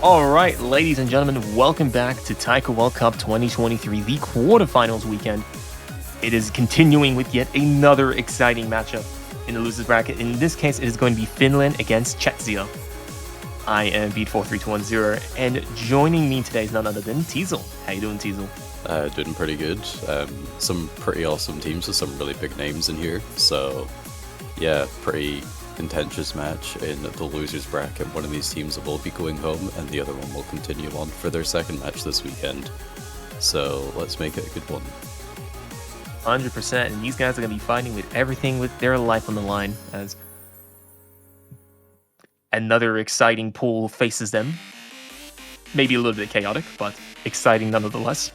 Alright, ladies and gentlemen, welcome back to Taiko World Cup 2023, the quarterfinals weekend. It is continuing with yet another exciting matchup in the losers bracket. In this case, it is going to be Finland against Czechia. I am Beat43210, and joining me today is none other than Teasel. How you doing, Teasel? Doing pretty good. Some pretty awesome teams with some really big names in here. So, yeah, pretty contentious match in the losers bracket. One of these teams will be going home, and the other one will continue on for their second match this weekend. So let's make it a good one. 100%, and these guys are going to be fighting with everything with their life on the line as another exciting pool faces them. Maybe a little bit chaotic, but exciting nonetheless.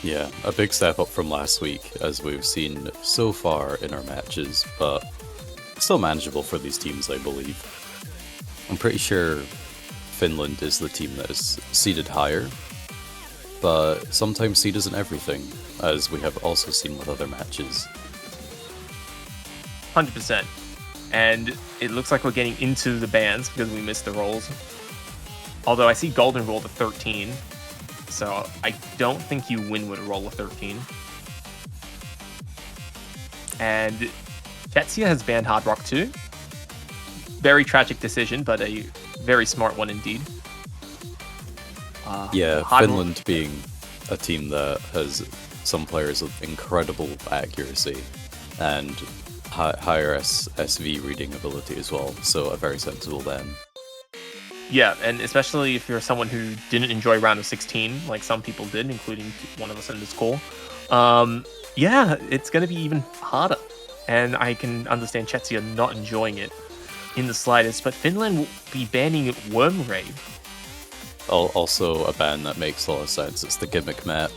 Yeah, a big step up from last week, as we've seen so far in our matches, but still manageable for these teams, I believe. I'm pretty sure Finland is the team that is seeded higher, but sometimes seed isn't everything, as we have also seen with other matches. 100%. And it looks like we're getting into the bans because we missed the rolls. Although I see Golden roll to 13, so I don't think you win with a roll of 13. And Czechia has banned Hard Rock too. Very tragic decision, but a very smart one indeed. Yeah, Finland being a team that has some players with incredible accuracy and higher SV reading ability as well, so a very sensible ban. Yeah, and especially if you're someone who didn't enjoy round of 16, like some people did, including one of us in this call. Yeah, it's going to be even harder. And I can understand Czechia not enjoying it in the slightest, but Finland will be banning Worm Rave. Also a ban that makes a lot of sense. It's the gimmick map.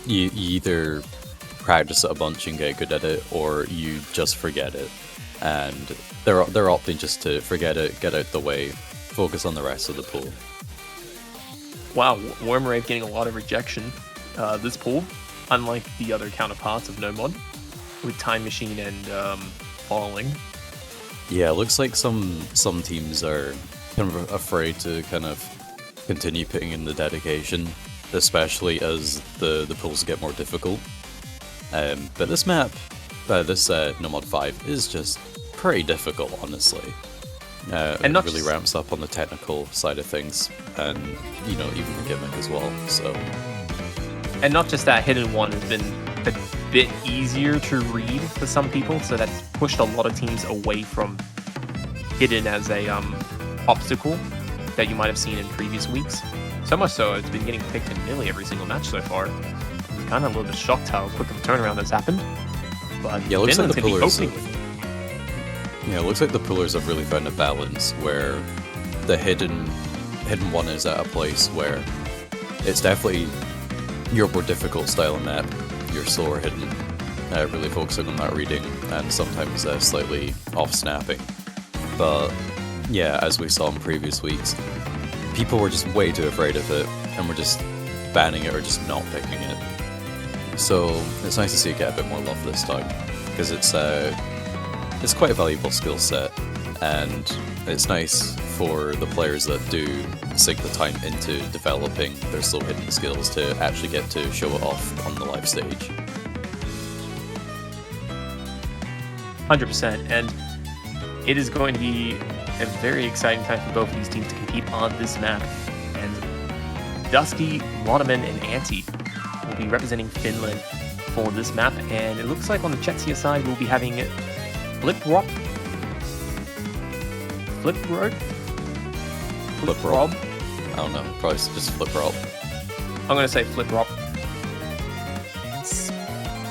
You either practice it a bunch and get good at it, or you just forget it. And they're opting just to forget it, get out the way, focus on the rest of the pool. Wow, Worm Rave getting a lot of rejection this pool, unlike the other counterparts of No Mod, with Time Machine and Falling. Yeah, it looks like some teams are kind of afraid to kind of continue putting in the dedication, especially as the pools get more difficult. But this map, this No Mod 5 is just pretty difficult, honestly. And it really ramps up on the technical side of things, and even the gimmick as well. So, and not just that, Hidden One has been a bit easier to read for some people, so that's pushed a lot of teams away from Hidden as a obstacle that you might have seen in previous weeks. So much so, it's been getting picked in nearly every single match so far. I'm kind of a little bit shocked how quick of a turnaround that's happened. But yeah, it looks like the pullers. Yeah, it looks like the pullers have really found a balance where the hidden one is at a place where it's definitely your more difficult style of map, your slower hidden, really focusing on that reading and sometimes slightly off snapping. But yeah, as we saw in previous weeks, people were just way too afraid of it and were just banning it or just not picking it. So it's nice to see it get a bit more love this time, because it's quite a valuable skill set, and it's nice for the players that do sink the time into developing their slow hidden skills to actually get to show it off on the live stage. 100%, and it is going to be a very exciting time for both of these teams to compete on this map. And Dusky, Waterman, and Anti will be representing Finland for this map, and it looks like on the Czechia side we'll be having Flip Rob? I don't know, probably just Flip Rob. I'm gonna say Flip Rob.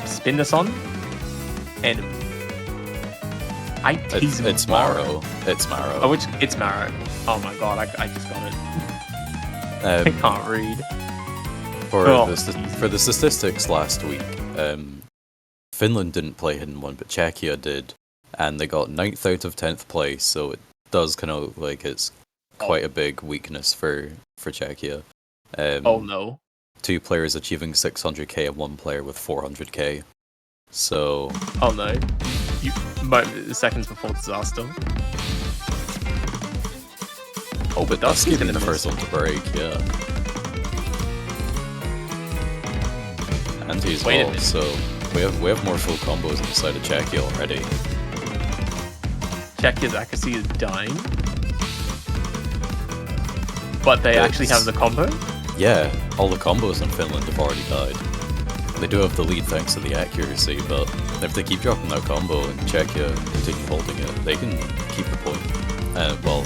Spin this on, and it's Maro. It's Maro. Oh, it's Maro. Oh my god, I just got it. I can't read. For the statistics last week, Finland didn't play Hidden One, but Czechia did, and they got 9th out of 10th place, so it does kind of look like it's quite a big weakness for Czechia. Oh no. 2 players achieving 600k and 1 player with 400k. So... Oh no. Seconds before disaster. Oh, but That's Dusky's gonna be gonna the miss. first one to break, yeah. And he's Wait a well, minute. so we have more full combos on the side of Jackie already. Czechia's accuracy is dying. But they actually have the combo? Yeah, all the combos in Finland have already died. They do have the lead thanks to the accuracy, but if they keep dropping that combo and Czechia continue holding it, they can keep the point. Well,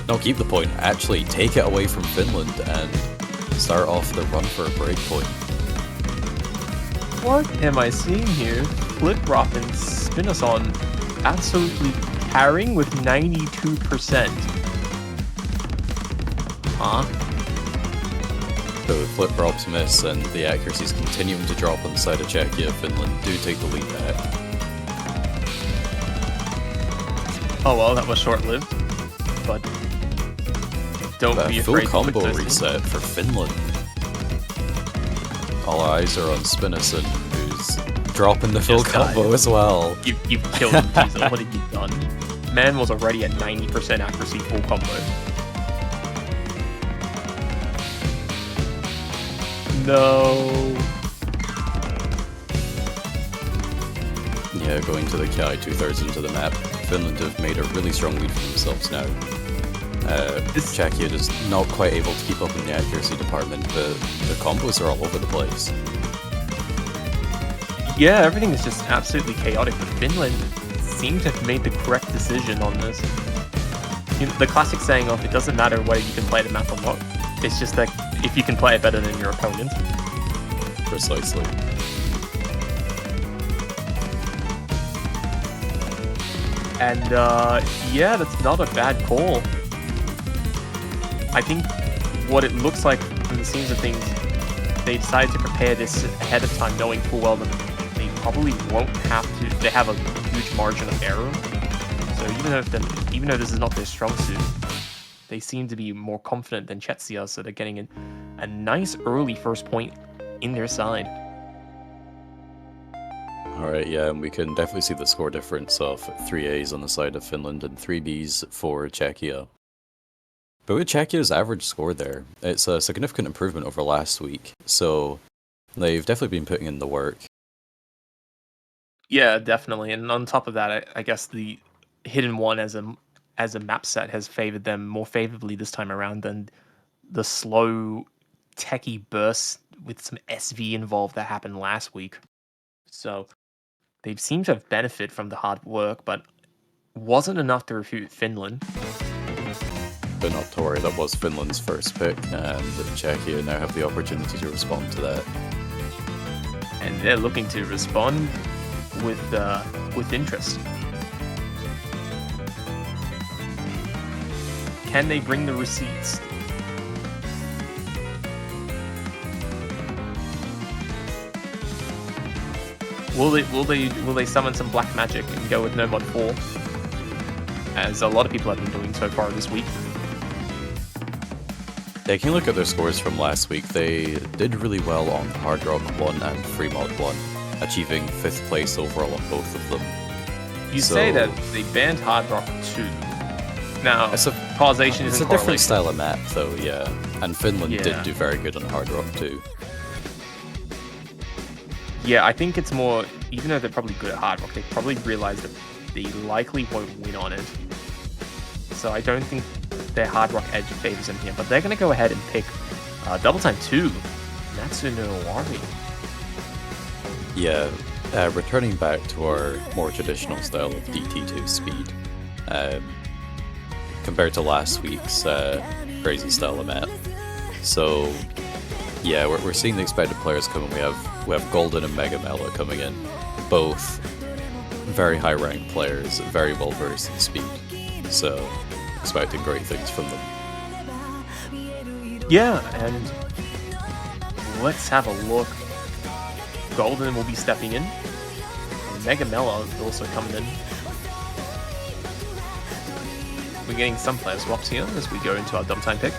not keep the point, actually take it away from Finland and start off the run for a breakpoint. What am I seeing here? Flip Rock and Spinoson absolutely carrying with 92%. Huh? So flip drops miss and the accuracy's continuing to drop on the side of Czechia. Finland do take the lead back. Oh well, that was short-lived. But don't But be a full afraid to combo put this in. reset for Finland. All eyes are on Spinoson, who's dropping the full Just died. combo as well. You've killed him, Diesel. What have you done? Man was already at 90% accuracy full combo. No. Yeah, going to the Kai 2/3 into the map. Finland have made a really strong lead for themselves now. Czechia is not quite able to keep up in the accuracy department, but the combos are all over the place. Yeah, everything is just absolutely chaotic, but Finland seem to have made the correct decision on this. You know, the classic saying of it doesn't matter whether you can play the map or not. It's just that if you can play it better than your opponent. Precisely. And yeah, that's not a bad call. I think what it looks like from the scenes of things, they decided to prepare this ahead of time, knowing full well that they probably won't have to. They have a huge margin of error. So even though this is not their strong suit, they seem to be more confident than Czechia, so they're getting a nice early first point in their side. Alright, yeah, and we can definitely see the score difference of 3 A's on the side of Finland and 3 B's for Czechia. But with Czechia's average score there, it's a significant improvement over last week, so they've definitely been putting in the work. Yeah, definitely. And on top of that, I guess the hidden one as a map set has favored them more favorably this time around than the slow techie bursts with some SV involved that happened last week. So they seem to have benefited from the hard work, but wasn't enough to refute Finland. But not to worry, that was Finland's first pick, and Czechia now have the opportunity to respond to that. And they're looking to respond with interest. Can they bring the receipts? Will they summon some black magic and go with no mod 4? As a lot of people have been doing so far this week. They can look at their scores from last week. They did really well on Hard Rock 1 and Free Mod 1, achieving 5th place overall on both of them. You say that they banned Hard Rock 2. Now, causation It's isn't a different correlation. style of map, though, yeah. And Finland Yeah. did do very good on Hard Rock 2. Yeah, I think it's more, even though they're probably good at Hard Rock, they probably realize that they likely won't win on it. So I don't think their Hard Rock edge favors them here, but they're going to go ahead and pick Double Time 2, Natsu no Owari. Yeah, returning back to our more traditional style of DT2 speed, compared to last week's crazy style of map. So, yeah, we're seeing the expected players coming. We have Golden and Mega Mela coming in, both very high ranked players, very well versed in speed. So, expecting great things from them. Yeah, and let's have a look. Golden will be stepping in. Mega Mela is also coming in. We're getting some player swaps here as we go into our dumb time pick.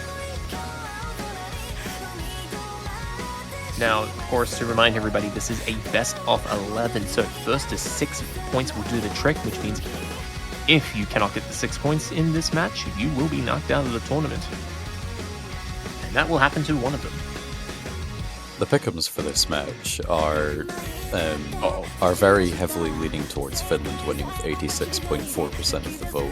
Now, of course, to remind everybody, this is a best of 11, so first to 6 points will do the trick, which means if you cannot get the 6 points in this match, you will be knocked out of the tournament. And that will happen to one of them. The pick'ems for this match are very heavily leaning towards Finland winning with 86.4% of the vote.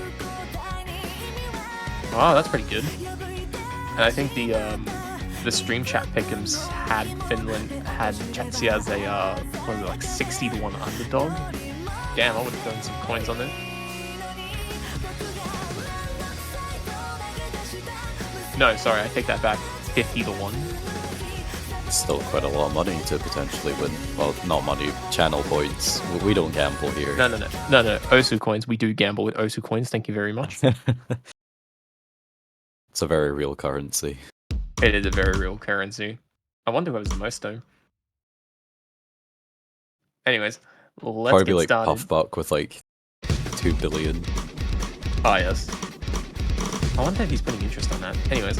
Oh, that's pretty good. And I think the stream chat pick'ems had Chetsia as a what was it, like 60-1 underdog. Damn, I would have thrown some coins on there. No, sorry, I take that back. 50-1. Still quite a lot of money to potentially win. Well, not money, channel points. We don't gamble here. No. Osu coins. We do gamble with Osu coins. Thank you very much. It's a very real currency. It is a very real currency. I wonder what was the most though. Anyways, let's Probably get like started. Puffbuck with like 2 billion. Ah, yes. I wonder if he's putting interest on that. Anyways,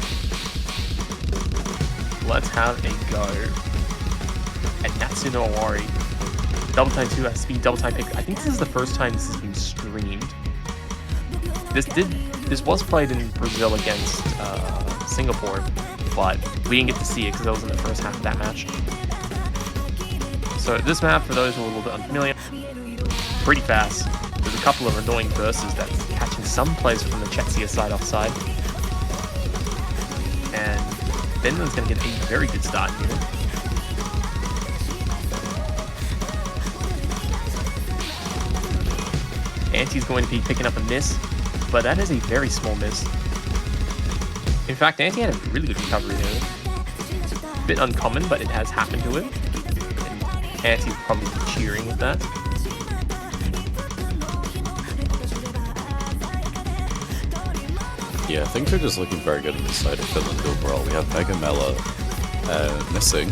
let's have a go at Natsuno Owari. Double time 2 has speed, double time pick. I think this is the first time this has been streamed. This was played in Brazil against Singapore, but we didn't get to see it because that was in the first half of that match. So this map, for those who are a little bit unfamiliar, pretty fast. There's a couple of annoying bursts that's catching some players from the Chetsia side offside. And Finland's going to get a very good start here. Anti's going to be picking up a miss, but that is a very small miss. In fact, Anti had a really good recovery there. A bit uncommon, but it has happened to him. And Anti's probably cheering with that. Yeah, I think they're just looking very good on the side of Finland overall. We have Mega Mela missing.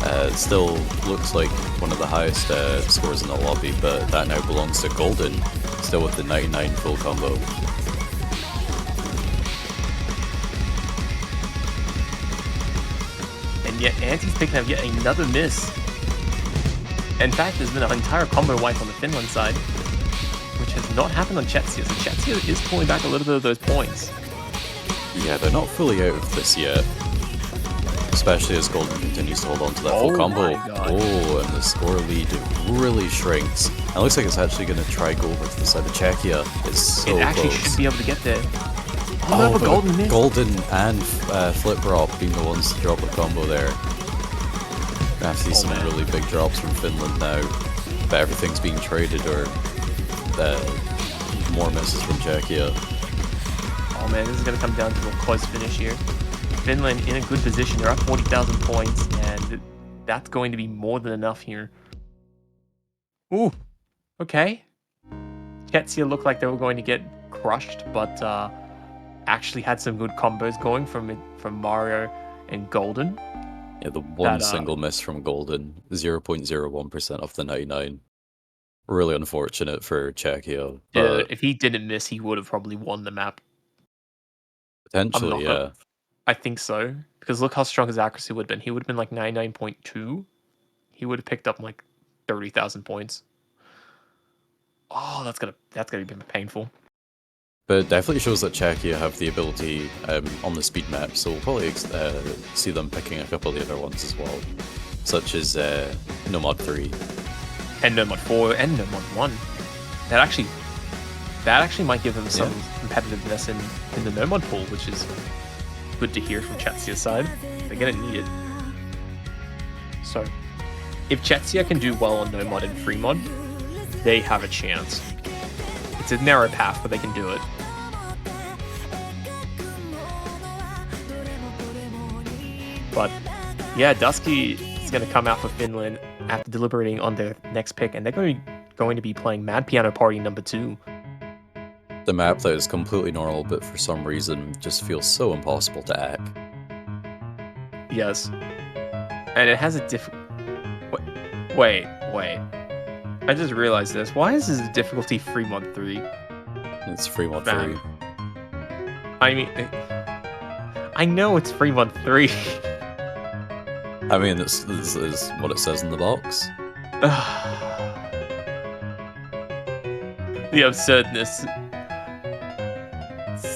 It still looks like one of the highest scores in the lobby, but that now belongs to Golden, still with the 99 full combo. And yet Anti's picking up yet another miss. In fact, there's been an entire combo wipe on the Finland side, which has not happened on Chetsia. So Chetsia is pulling back a little bit of those points. Yeah, they're not fully out of this yet. Especially as Golden continues to hold on to that full combo. Oh, and the score lead really shrinks. And it looks like it's actually going to try go over to the side of Czechia. It's so It actually close. should be able to get there. Oh, but Golden miss. Golden and Flip Drop being the ones to drop the combo there. Gonna have to see some really big drops from Finland now. But everything's being traded, or more misses from Czechia. Oh man, this is going to come down to a close finish here. Finland in a good position. They're up 40,000 points, and that's going to be more than enough here. Ooh, okay. Chetsia looked like they were going to get crushed, but actually had some good combos going from Mario and Golden. Yeah, the one single miss from Golden, 0.01% off the 99. Really unfortunate for Czechia. Yeah, if he didn't miss, he would have probably won the map. Potentially, yeah. I think so, because look how strong his accuracy would have been. He would have been like 99.2. He would have picked up like 30,000 points. Oh, that's gonna be painful. But it definitely shows that Czechia have the ability on the speed map, so we'll probably see them picking a couple of the other ones as well, such as Nomad 3. And Nomad 4 and Nomad 1. That actually might give them some competitiveness in the Nomad pool, which is good to hear from Chetsia's side. They're gonna need it. So, if Chetsia can do well on Nomad and Free Mod, they have a chance. It's a narrow path, but they can do it. But yeah, Dusky is going to come out for Finland after deliberating on their next pick, and they're going to be playing Mad Piano Party number 2. The map that is completely normal, but for some reason just feels so impossible to hack. Yes. And it has a Wait. I just realized this. Why is this difficulty Free Mod 3? It's Free Mod 3. I mean, I know it's Free Mod 3. I mean, this is what it says in the box. The absurdness.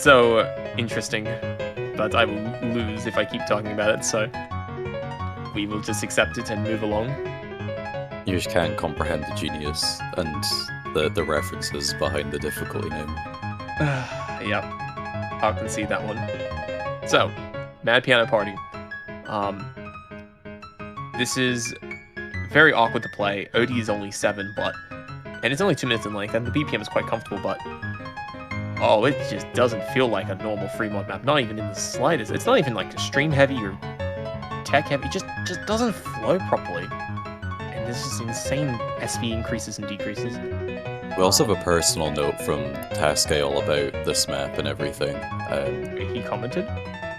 So interesting, but I will lose if I keep talking about it, so we will just accept it and move along. You just can't comprehend the genius and the references behind the difficulty name. Yep, I can see that one. So, Mad Piano Party. This is very awkward to play. OD is only 7, and it's only 2 minutes in length, and the BPM is quite comfortable, but oh, it just doesn't feel like a normal free mod map, not even in the slightest. It's not even like stream heavy or tech heavy, it just doesn't flow properly. And there's just insane SV increases and decreases. We also have a personal note from Tascale about this map and everything. He commented?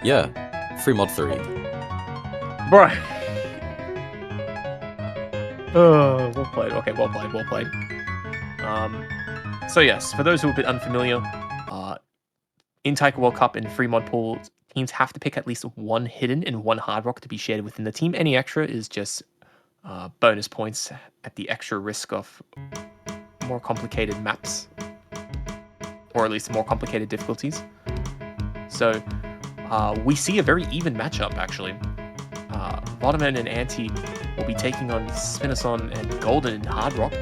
Yeah, free mod 3. Bruh. Oh, well played. Okay, well played, well played. So yes, for those who are a bit unfamiliar, in Taiko World Cup and free mod pool, teams have to pick at least one hidden and one hard rock to be shared within the team. Any extra is just bonus points at the extra risk of more complicated maps, or at least more complicated difficulties. So we see a very even matchup, actually. Bottomend and Anti will be taking on Spinason and Golden in hard rock,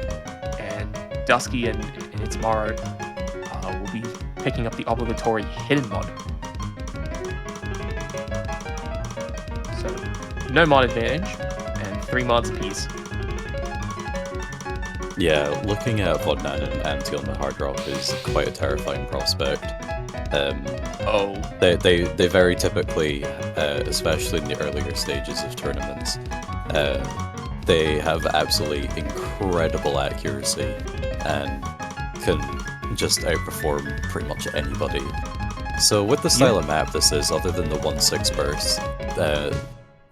and Dusky and Itzmaro will be picking up the obligatory hidden mod. So, no mod advantage, and 3 mods apiece. Yeah, looking at Vodnan and Anti on the hard rock is quite a terrifying prospect. They very typically, especially in the earlier stages of tournaments, they have absolutely incredible accuracy and can just outperform pretty much anybody. So with the style of map this is, other than the 1-6 burst,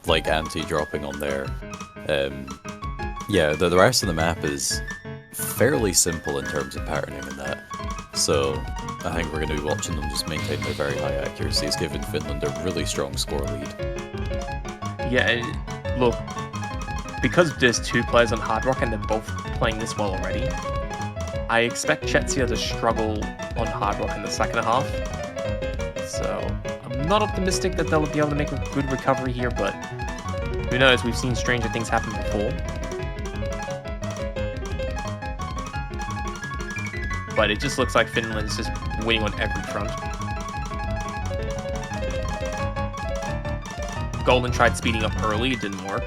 like Anti dropping on there, yeah, the rest of the map is fairly simple in terms of patterning in that. So I think we're going to be watching them just maintain their very high accuracies, giving Finland a really strong score lead. Yeah, look, because there's 2 players on hard rock and they're both playing this well already, I expect Chetsia to struggle on hard rock in the second half. So I'm not optimistic that they'll be able to make a good recovery here, but who knows? We've seen stranger things happen before. But it just looks like Finland's just winning on every front. Golden tried speeding up early, it didn't work.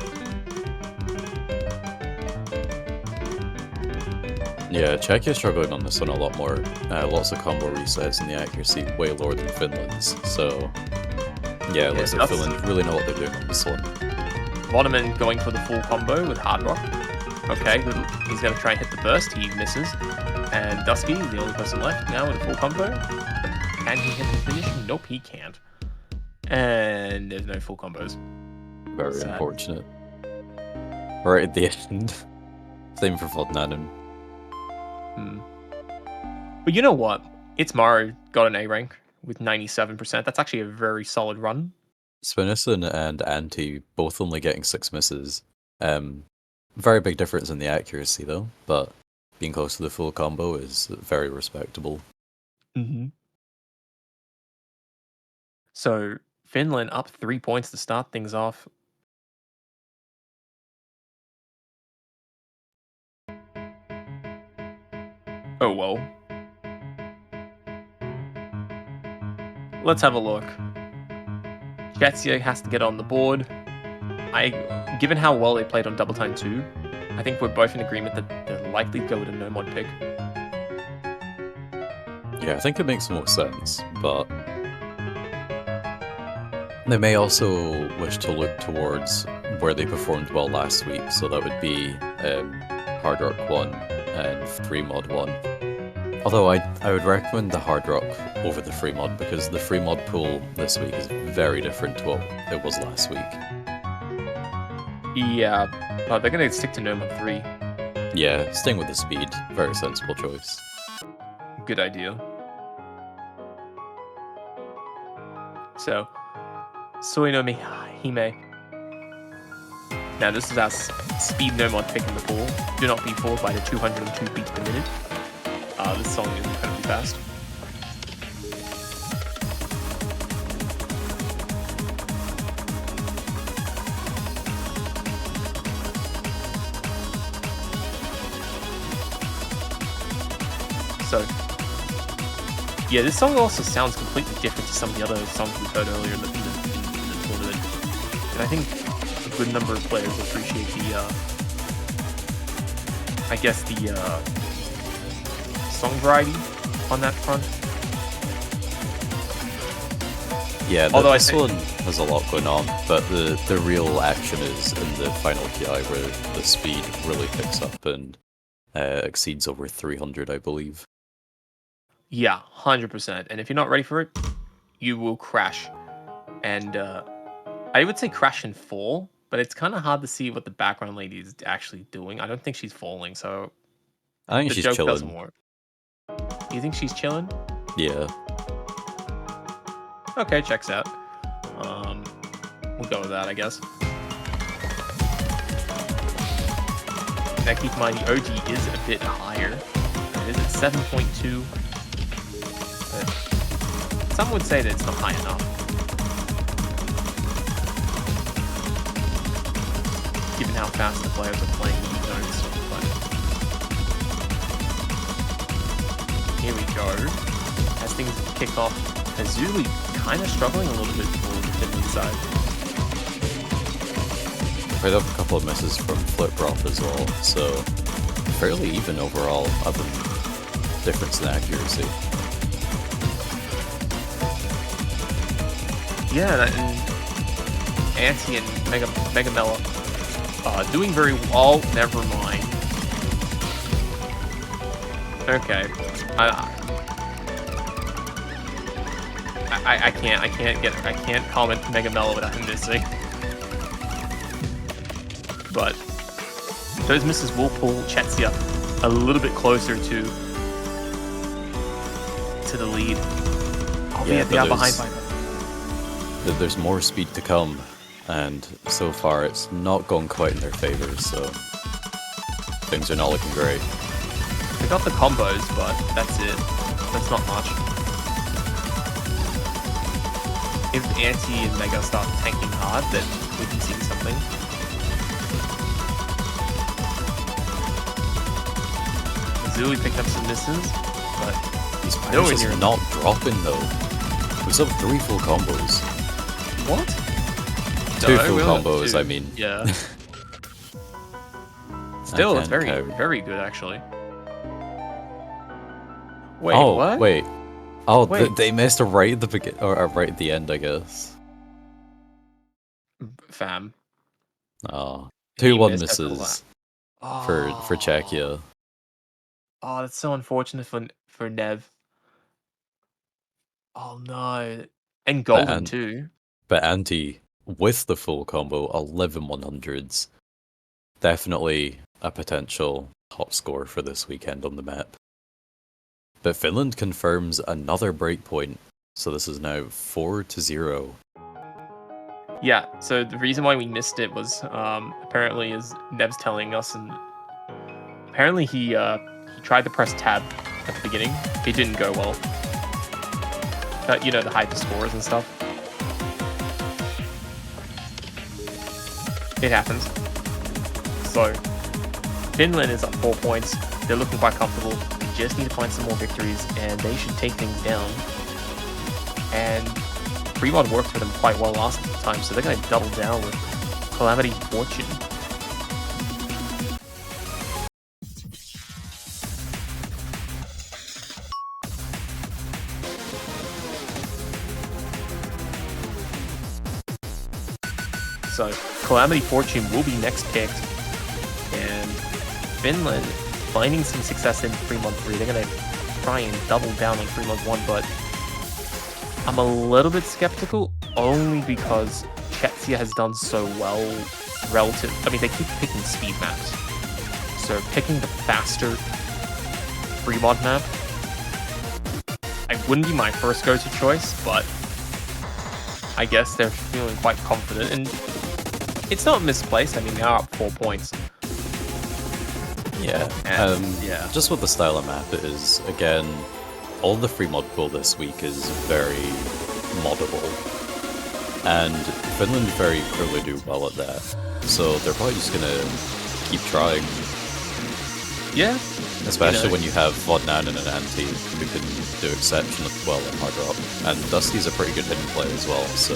Yeah, Czechia's struggling on this one a lot more. Lots of combo resets and the accuracy way lower than Finland's. So yeah, it looks like Finland really know what they're doing on this one. Vodman going for the full combo with hard rock. Okay, he's going to try and hit the burst, he misses. And Dusky, the only person left now with a full combo. Can he hit the finish? Nope, he can't. And there's no full combos. Very sad. Unfortunate. Right at the end. Same for Vodnanen. But you know what? Itzmaro got an A rank with 97%. That's actually a very solid run. Spinison and Anti both only getting 6 misses. Very big difference in the accuracy though, but being close to the full combo is very respectable. So Finland up 3 points to start things off. Oh well. Let's have a look. Chetsia has to get on the board. Given how well they played on Double Time 2, I think we're both in agreement that they're likely to go with a no mod pick. Yeah, I think it makes more sense, but they may also wish to look towards where they performed well last week, so that would be Hard Rock 1 and Free Mod 1. Although I would recommend the Hard Rock over the Free Mod, because the Free Mod pool this week is very different to what it was last week. Yeah, but they're going to stick to no mod 3. Yeah, staying with the speed. Very sensible choice. Good idea. So, Soinome Hime. Now this is our speed no mod pick in the pool. Do not be fooled by the 202 beats per minute. This song is incredibly fast. So, yeah, this song also sounds completely different to some of the other songs we've heard earlier in the tournament. And I think a good number of players appreciate the song variety on that front. Yeah, although this one has a lot going on, but the real action is in the final PI where the speed really picks up and exceeds over 300, I believe. Yeah, 100%. And if you're not ready for it, you will crash. And I would say crash and fall, but it's kind of hard to see what the background lady is actually doing. I don't think she's falling, so I think the she's joke chilling. doesn't work. You think she's chilling? Yeah. Okay, checks out. We'll go with that, I guess. Now keep in mind the OG is a bit higher. It is at 7.2. Some would say that it's not high enough. Given how fast the players are playing these notes. But here we go. As things kick off, Azuli kind of struggling a little bit for the Finland side. Picked up a couple of misses from Flip-Roth as well, so fairly even overall, other than difference in accuracy. Yeah, and Anti and Megamela doing very well. Never mind. Okay, I can't comment Megamela without him missing. But those misses will pull Chetsia a little bit closer to the lead. Yeah, they are behind by. There's more speed to come, and so far it's not gone quite in their favor, so things are not looking great. They got the combos, but that's it. That's not much. If Anti and Mega start tanking hard, then we can see something. Zuli picked up some misses, but these players are not dropping though. We still have 3 full combos. What? 2 full combos, I mean. Yeah. Still, it's very good actually. Wait, what? Wait. Oh, wait. They missed a right at the begin or right at the end, I guess. Fam. Oh, 2-1 misses for Czechia. Oh, that's so unfortunate for Nev. Oh no, and Golden too. But Anti with the full combo, 11 100s, definitely a potential top score for this weekend on the map. But Finland confirms another breakpoint, so this is now 4-0. Yeah, so the reason why we missed it was apparently, as Nev's telling us, and apparently he tried to press tab at the beginning. It didn't go well. You know, the hide the scores and stuff. It happens. So Finland is up 4 points. They're looking quite comfortable. They just need to find some more victories, and they should take things down. And Fremont worked for them quite well last time, so they're going to double down with Calamity Fortune. So Calamity Fortune will be next picked, and Finland finding some success in Fremont 3. They're going to try and double down on Fremont 1, but I'm a little bit skeptical, only because Chetsia has done so well relative. I mean, they keep picking speed maps, so picking the faster Fremont map, I wouldn't be my first go-to choice, but I guess they're feeling quite confident, and it's not misplaced. I mean, they are up 4 points. Yeah. And, yeah. Just with the style of map, it is, again, all the free mod pool this week is very moddable. And Finland very clearly do well at that. So they're probably just gonna keep trying. Yeah. Especially when you have Vodnan and an anti who can do exceptionally well in hard rock. And Dusty's a pretty good hidden player as well, so...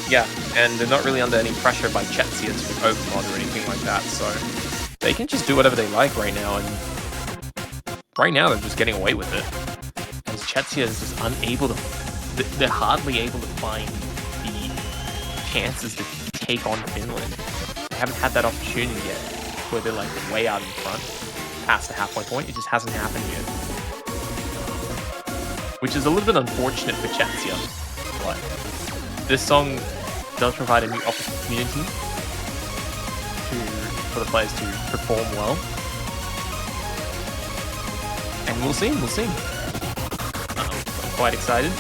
Yeah, and they're not really under any pressure by Chetsia to overmod or anything like that, so they can just do whatever they like right now, and right now they're just getting away with it. Because Chetsia is just unable to... They're hardly able to find the chances to take on Finland. They haven't had that opportunity yet, where they're like way out in front, past the halfway point. It just hasn't happened yet. Which is a little bit unfortunate for Chetsia, but this song does provide a new opportunity for the players to perform well. And we'll see. I'm quite excited.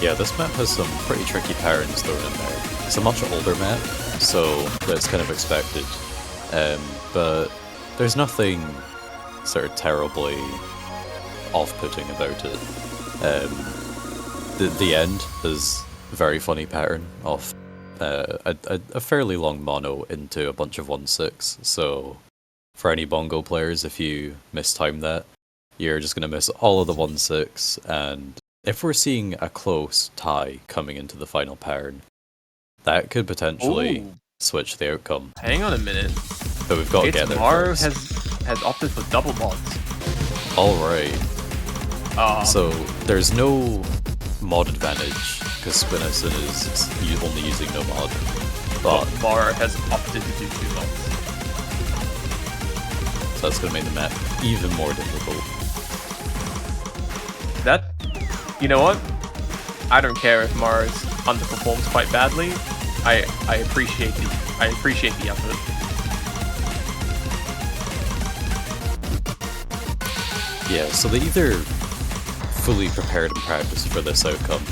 Yeah, this map has some pretty tricky patterns thrown in there. It's a much older map, so that's kind of expected. But there's nothing sort of terribly off-putting about it. The end is a very funny pattern of a fairly long mono into a bunch of 1-6, so for any bongo players, if you mistime that, you're just going to miss all of the 1-6, and if we're seeing a close tie coming into the final pattern, that could potentially switch the outcome. Hang on a minute. But we've got to get there Maru first. has opted for double mods. Alright. So there's no mod advantage, because Spinison is only using no mod. But Maru has opted to do 2 mods. So that's going to make the map even more difficult. You know what? I don't care if Mars underperforms quite badly. I appreciate the effort. Yeah, so they either fully prepared and practiced for this outcome,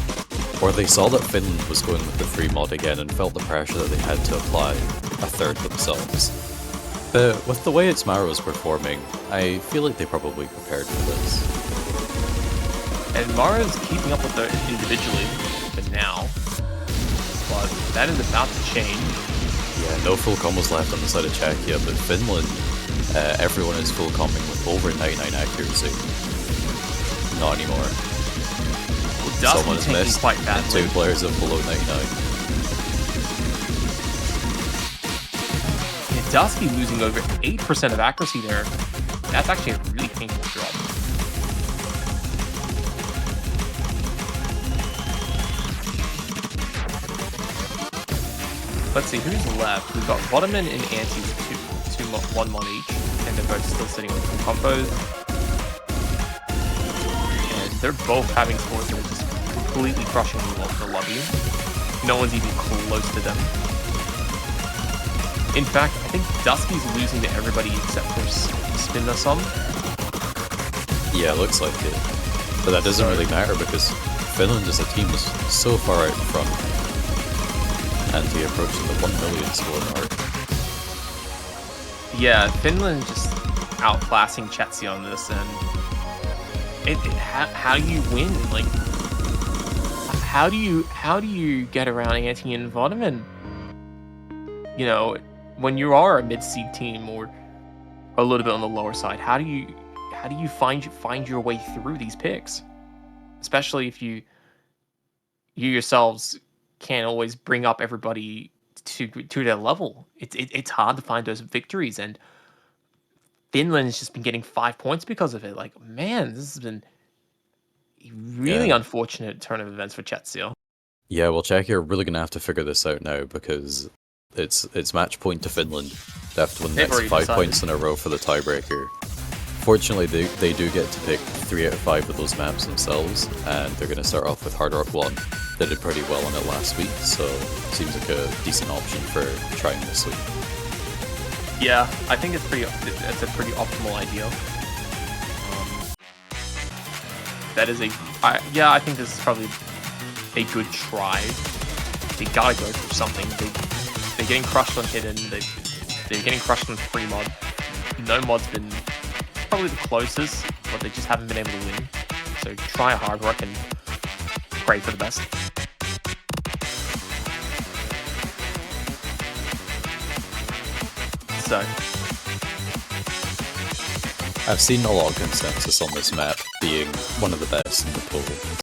or they saw that Finland was going with the free mod again and felt the pressure that they had to apply a third themselves. But with the way its Maru is performing, I feel like they probably prepared for this. And Mara's keeping up with her individually for now, but that is about to change. Yeah, no full combos left on the side of Czechia, but Finland, everyone is full combing with over 99 accuracy. Not anymore. Well, Someone has missed, quite and 2 players are below 99. Yeah, Dusky losing over 8% of accuracy there. That's actually a really painful drop. Let's see, who's left? We've got Vodaman and Anti with 1 mod each, and they're both still sitting with full combos. And they're both having scores that are just completely crushing the lobby. No one's even close to them. In fact, I think Dusky's losing to everybody except for Spinasom. Yeah, it looks like it. But that doesn't really matter because Finland as a team is so far out in front. Anti approaching the 1 million score mark. Yeah, Finland just outclassing Chetsia on this, and how do you win? Like, how do you get around Anti and Vodaman? You know, when you are a mid-seed team or a little bit on the lower side, how do you find your way through these picks? Especially if you yourselves can't always bring up everybody to their level. It's hard to find those victories, and Finland's just been getting 5 points because of it. Like, man, this has been a really unfortunate turn of events for Chetsia. Yeah, well, Czechia are really going to have to figure this out now because it's match point to Finland. They have to win the next 5 points in a row for the tiebreaker. Fortunately, they do get to pick 3 out of 5 of those maps themselves, and they're going to start off with Hard Rock 1. They did pretty well on it last week, so seems like a decent option for trying this week. Yeah, I think it's a pretty optimal idea. I think this is probably a good try. They gotta go for something. they're getting crushed on hidden. They're getting crushed on free mod. No mod's been probably the closest, but they just haven't been able to win. So try hard work and pray for the best. So I've seen a lot of consensus on this map being one of the best in the pool.